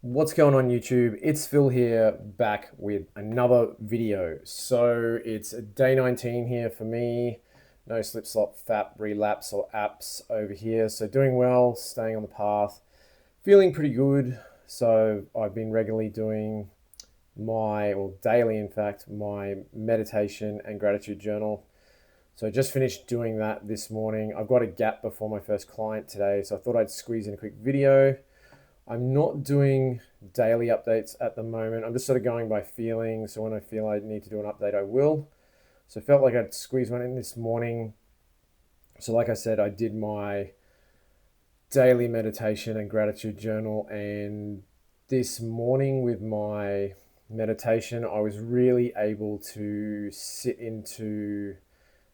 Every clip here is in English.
What's going on YouTube? It's Phil here back with another video. So it's day 19 here for me. No slip, slop, fap, relapse or apps over here. So doing well, staying on the path, feeling pretty good. So I've been regularly doing or daily in fact, my meditation and gratitude journal. So I just finished doing that this morning. I've got a gap before my first client today, so I thought I'd squeeze in a quick video. I'm not doing daily updates at the moment. I'm just sort of going by feeling. So when I feel I need to do an update, I will. So I felt like I'd squeeze one in this morning. So like I said, I did my daily meditation and gratitude journal. And this morning with my meditation, I was really able to sit into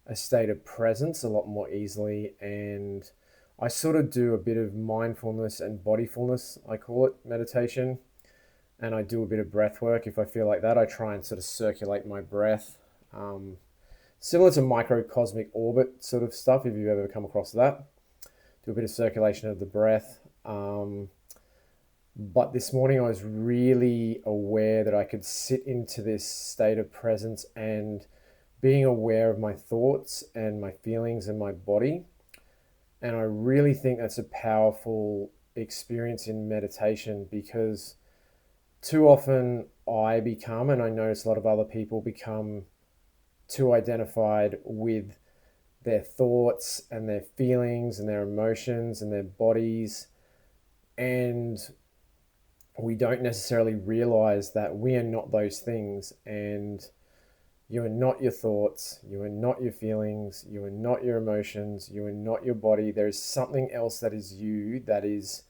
a state of presence a lot more easily. And I sort of do a bit of mindfulness and bodyfulness, I call it, meditation. And I do a bit of breath work. If I feel like that, I try and sort of circulate my breath. Similar to microcosmic orbit sort of stuff, if you've ever come across that. Do a bit of circulation of the breath. But this morning I was really aware that I could sit into this state of presence and being aware of my thoughts and my feelings and my body. And I really think that's a powerful experience in meditation, because too often I become, and I notice a lot of other people become, too identified with their thoughts and their feelings and their emotions and their bodies. And we don't necessarily realize that we are not those things. And you are not your thoughts, you are not your feelings, you are not your emotions, you are not your body. There is something else that is you, that is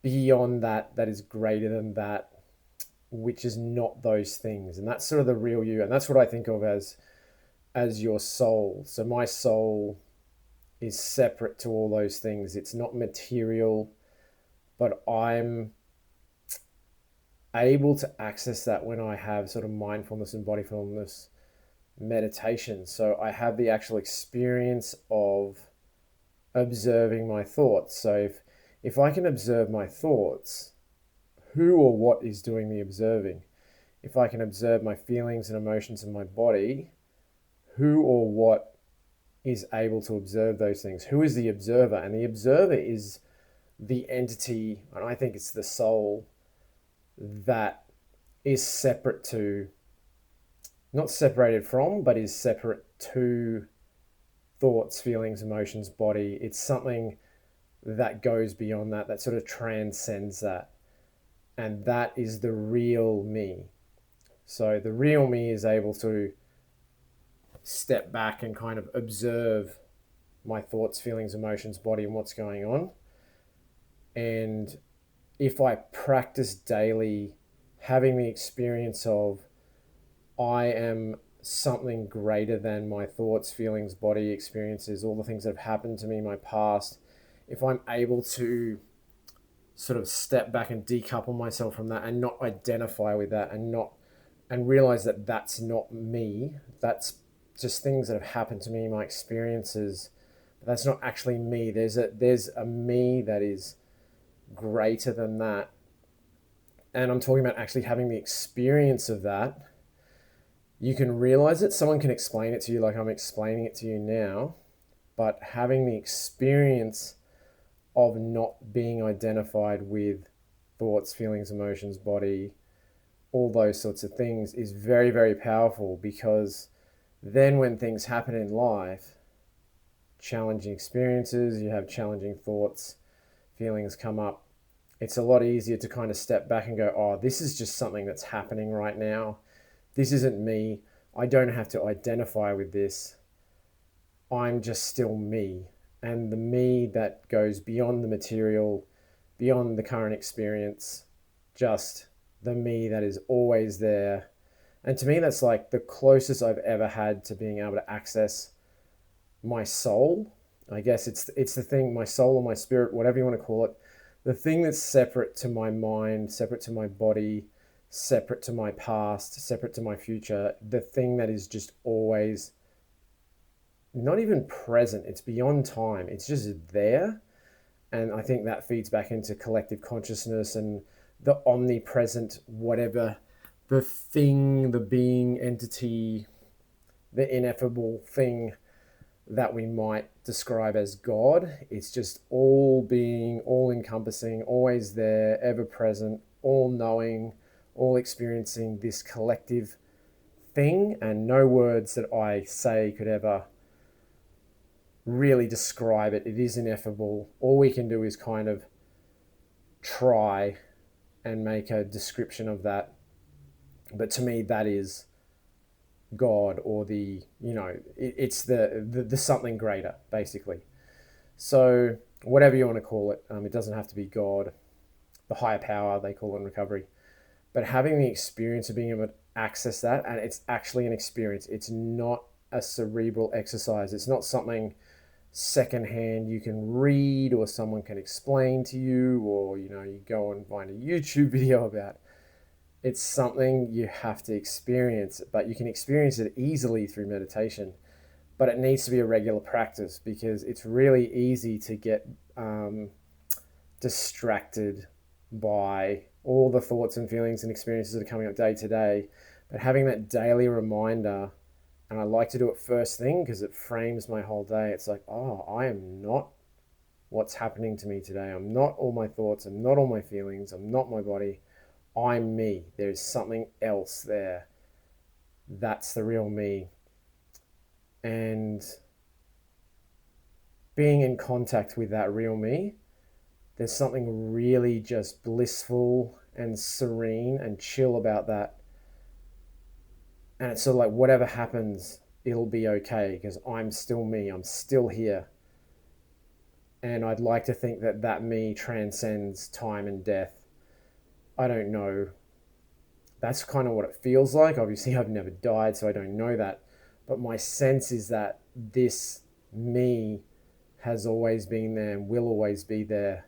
beyond that, that is greater than that, which is not those things. And that's sort of the real you. And that's what I think of as your soul. So my soul is separate to all those things. It's not material, but I'm able to access that when I have sort of mindfulness and bodyfulness meditation. So I have the actual experience of observing my thoughts. So if I can observe my thoughts, who or what is doing the observing? If I can observe my feelings and emotions in my body, who or what is able to observe those things? Who is the observer? And the observer is the entity, and I think it's the soul, that is separate to, not separated from, but is separate to thoughts, feelings, emotions, body. It's something that goes beyond that, that sort of transcends that. And that is the real me. So the real me is able to step back and kind of observe my thoughts, feelings, emotions, body, and what's going on. And if I practice daily having the experience of, I am something greater than my thoughts, feelings, body, experiences, all the things that have happened to me in my past, if I'm able to sort of step back and decouple myself from that and not identify with that, and realize that that's not me, that's just things that have happened to me, my experiences, but that's not actually me. There's a me that is greater than that. And I'm talking about actually having the experience of that. You can realize it. Someone can explain it to you like I'm explaining it to you now, but having the experience of not being identified with thoughts, feelings, emotions, body, all those sorts of things is very, very powerful, because then when things happen in life, challenging experiences, you have challenging thoughts, feelings come up, it's a lot easier to kind of step back and go, oh, this is just something that's happening right now. This isn't me. I don't have to identify with this. I'm just still me. And the me that goes beyond the material, beyond the current experience, just the me that is always there. And to me, that's like the closest I've ever had to being able to access my soul. I guess it's the thing, my soul or my spirit, whatever you want to call it, the thing that's separate to my mind, separate to my body, separate to my past, separate to my future, the thing that is just always not even present, it's beyond time, it's just there. And I think that feeds back into collective consciousness and the omnipresent, whatever the thing, the being, entity, the ineffable thing that we might describe as God. It's just all being, all encompassing, always there, ever present, all knowing, all experiencing this collective thing. And no words that I say could ever really describe it. It is ineffable. All we can do is kind of try and make a description of that. But to me, that is God, or it's the something greater, basically. So whatever you want to call it, it doesn't have to be God, the higher power they call it in recovery. But having the experience of being able to access that, and it's actually an experience. It's not a cerebral exercise. It's not something secondhand you can read or someone can explain to you, or you go and find a YouTube video about. It's something you have to experience, but you can experience it easily through meditation. But it needs to be a regular practice, because it's really easy to get distracted by all the thoughts and feelings and experiences that are coming up day to day. But having that daily reminder, and I like to do it first thing because it frames my whole day. It's like, oh, I am not what's happening to me today. I'm not all my thoughts. I'm not all my feelings. I'm not my body. I'm me. There's something else there. That's the real me. And being in contact with that real me, there's something really just blissful and serene and chill about that. And it's sort of like, whatever happens, it'll be okay, because I'm still me. I'm still here. And I'd like to think that that me transcends time and death. I don't know. That's kind of what it feels like. Obviously, I've never died, so I don't know that. But my sense is that this me has always been there and will always be there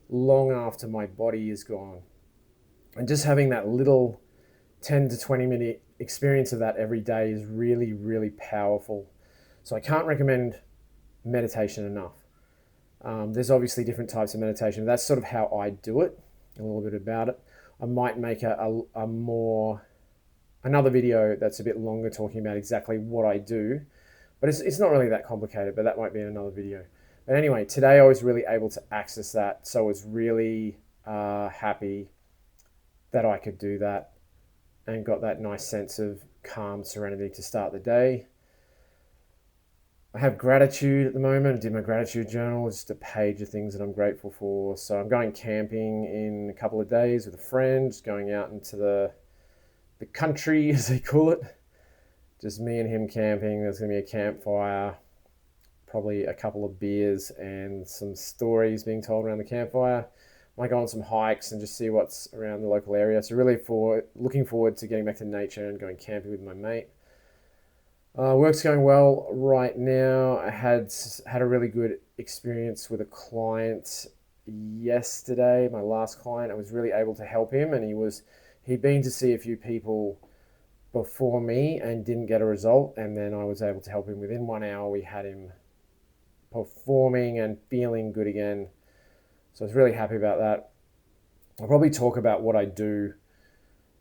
long after my body is gone. And just having that little 10 to 20 minute experience of that every day is really, really powerful. So I can't recommend meditation enough. There's obviously different types of meditation. That's sort of how I do it, a little bit about it. I might make another video that's a bit longer, talking about exactly what I do, but it's not really that complicated, but that might be another video. But anyway, today I was really able to access that, so I was really happy that I could do that and got that nice sense of calm serenity to start the day. I have gratitude at the moment. I did my gratitude journal, just a page of things that I'm grateful for. So I'm going camping in a couple of days with a friend, just going out into the country, as they call it. Just me and him camping. There's going to be a campfire, probably a couple of beers and some stories being told around the campfire. Might go on some hikes and just see what's around the local area. So really looking forward to getting back to nature and going camping with my mate. Work's going well right now. I had a really good experience with a client yesterday, my last client. I was really able to help him, and he'd been to see a few people before me and didn't get a result, and then I was able to help him. Within 1 hour we had him performing and feeling good again. So I was really happy about that. I'll probably talk about what I do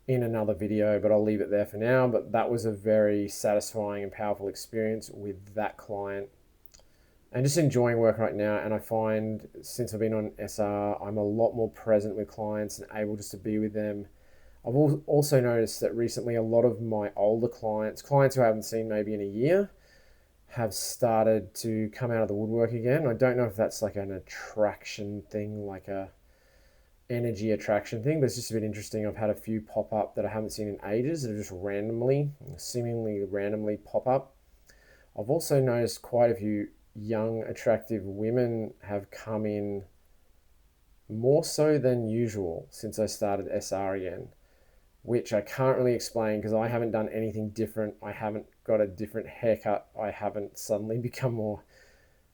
in another video, but I'll leave it there for now. But that was a very satisfying and powerful experience with that client, and just enjoying work right now. And I find, since I've been on SR, I'm a lot more present with clients and able just to be with them. I've also noticed that recently a lot of my older clients who I haven't seen maybe in a year, have started to come out of the woodwork again. I don't know if that's like an attraction thing, like a energy attraction thing, but it's just a bit interesting. I've had a few pop up that I haven't seen in ages that are just seemingly randomly pop up. I've also noticed quite a few young, attractive women have come in more so than usual since I started SR again, which I can't really explain because I haven't done anything different. I haven't got a different haircut. I haven't suddenly become more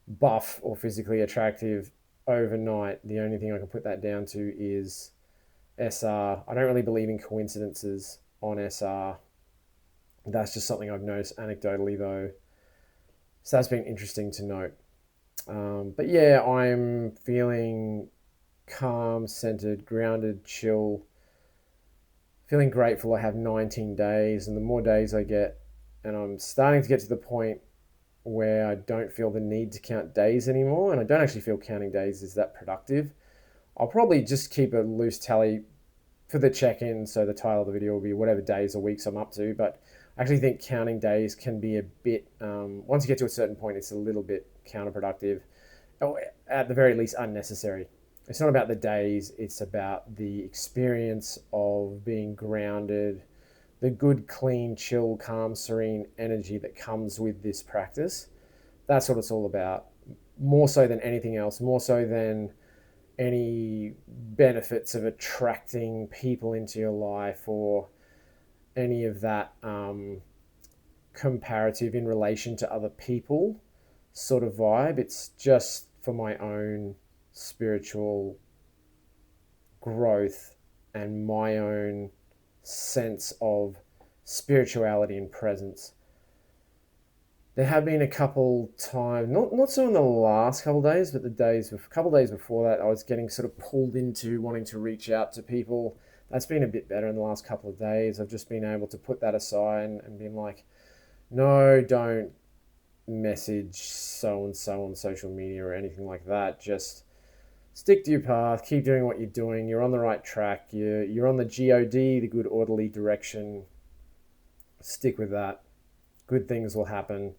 buff or physically attractive overnight. The only thing I can put that down to is SR. I don't really believe in coincidences on SR. That's just something I've noticed anecdotally though. So that's been interesting to note. But yeah, I'm feeling calm, centered, grounded, chill, feeling grateful I have 19 days. And the more days I get, and I'm starting to get to the point where I don't feel the need to count days anymore, and I don't actually feel counting days is that productive. I'll probably just keep a loose tally for the check-in, so the title of the video will be whatever days or weeks I'm up to, but I actually think counting days can be a bit, once you get to a certain point, it's a little bit counterproductive, or at the very least unnecessary. It's not about the days, it's about the experience of being grounded, the good, clean, chill, calm, serene energy that comes with this practice. That's what it's all about. More so than anything else, more so than any benefits of attracting people into your life or any of that comparative in relation to other people sort of vibe. It's just for my own spiritual growth and my own sense of spirituality and presence. There have been a couple times, not so in the last couple of days, but a couple of days before that, I was getting sort of pulled into wanting to reach out to people. That's been a bit better in the last couple of days. I've just been able to put that aside and been like, no, don't message so and so on social media or anything like that. Just stick to your path, keep doing what you're doing. You're on the right track. You're on the GOD, the good orderly direction. Stick with that. Good things will happen.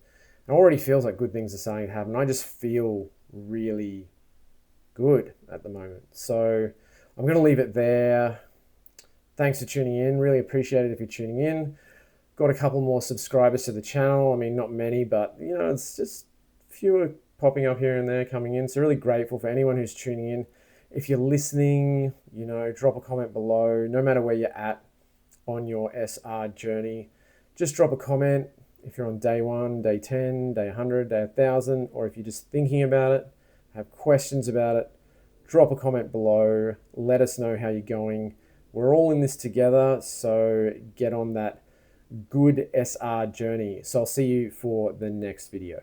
It already feels like good things are starting to happen. I just feel really good at the moment. So I'm going to leave it there. Thanks for tuning in. Really appreciate it if you're tuning in. Got a couple more subscribers to the channel. I mean, not many, but it's just fewer popping up here and there coming in. So really grateful for anyone who's tuning in. If you're listening, drop a comment below. No matter where you're at on your SR journey, just drop a comment. If you're on day 1, day 10, day 100, day 1,000, or if you're just thinking about it, have questions about it, drop a comment below. Let us know how you're going. We're all in this together, so get on that good SR journey. So I'll see you for the next video.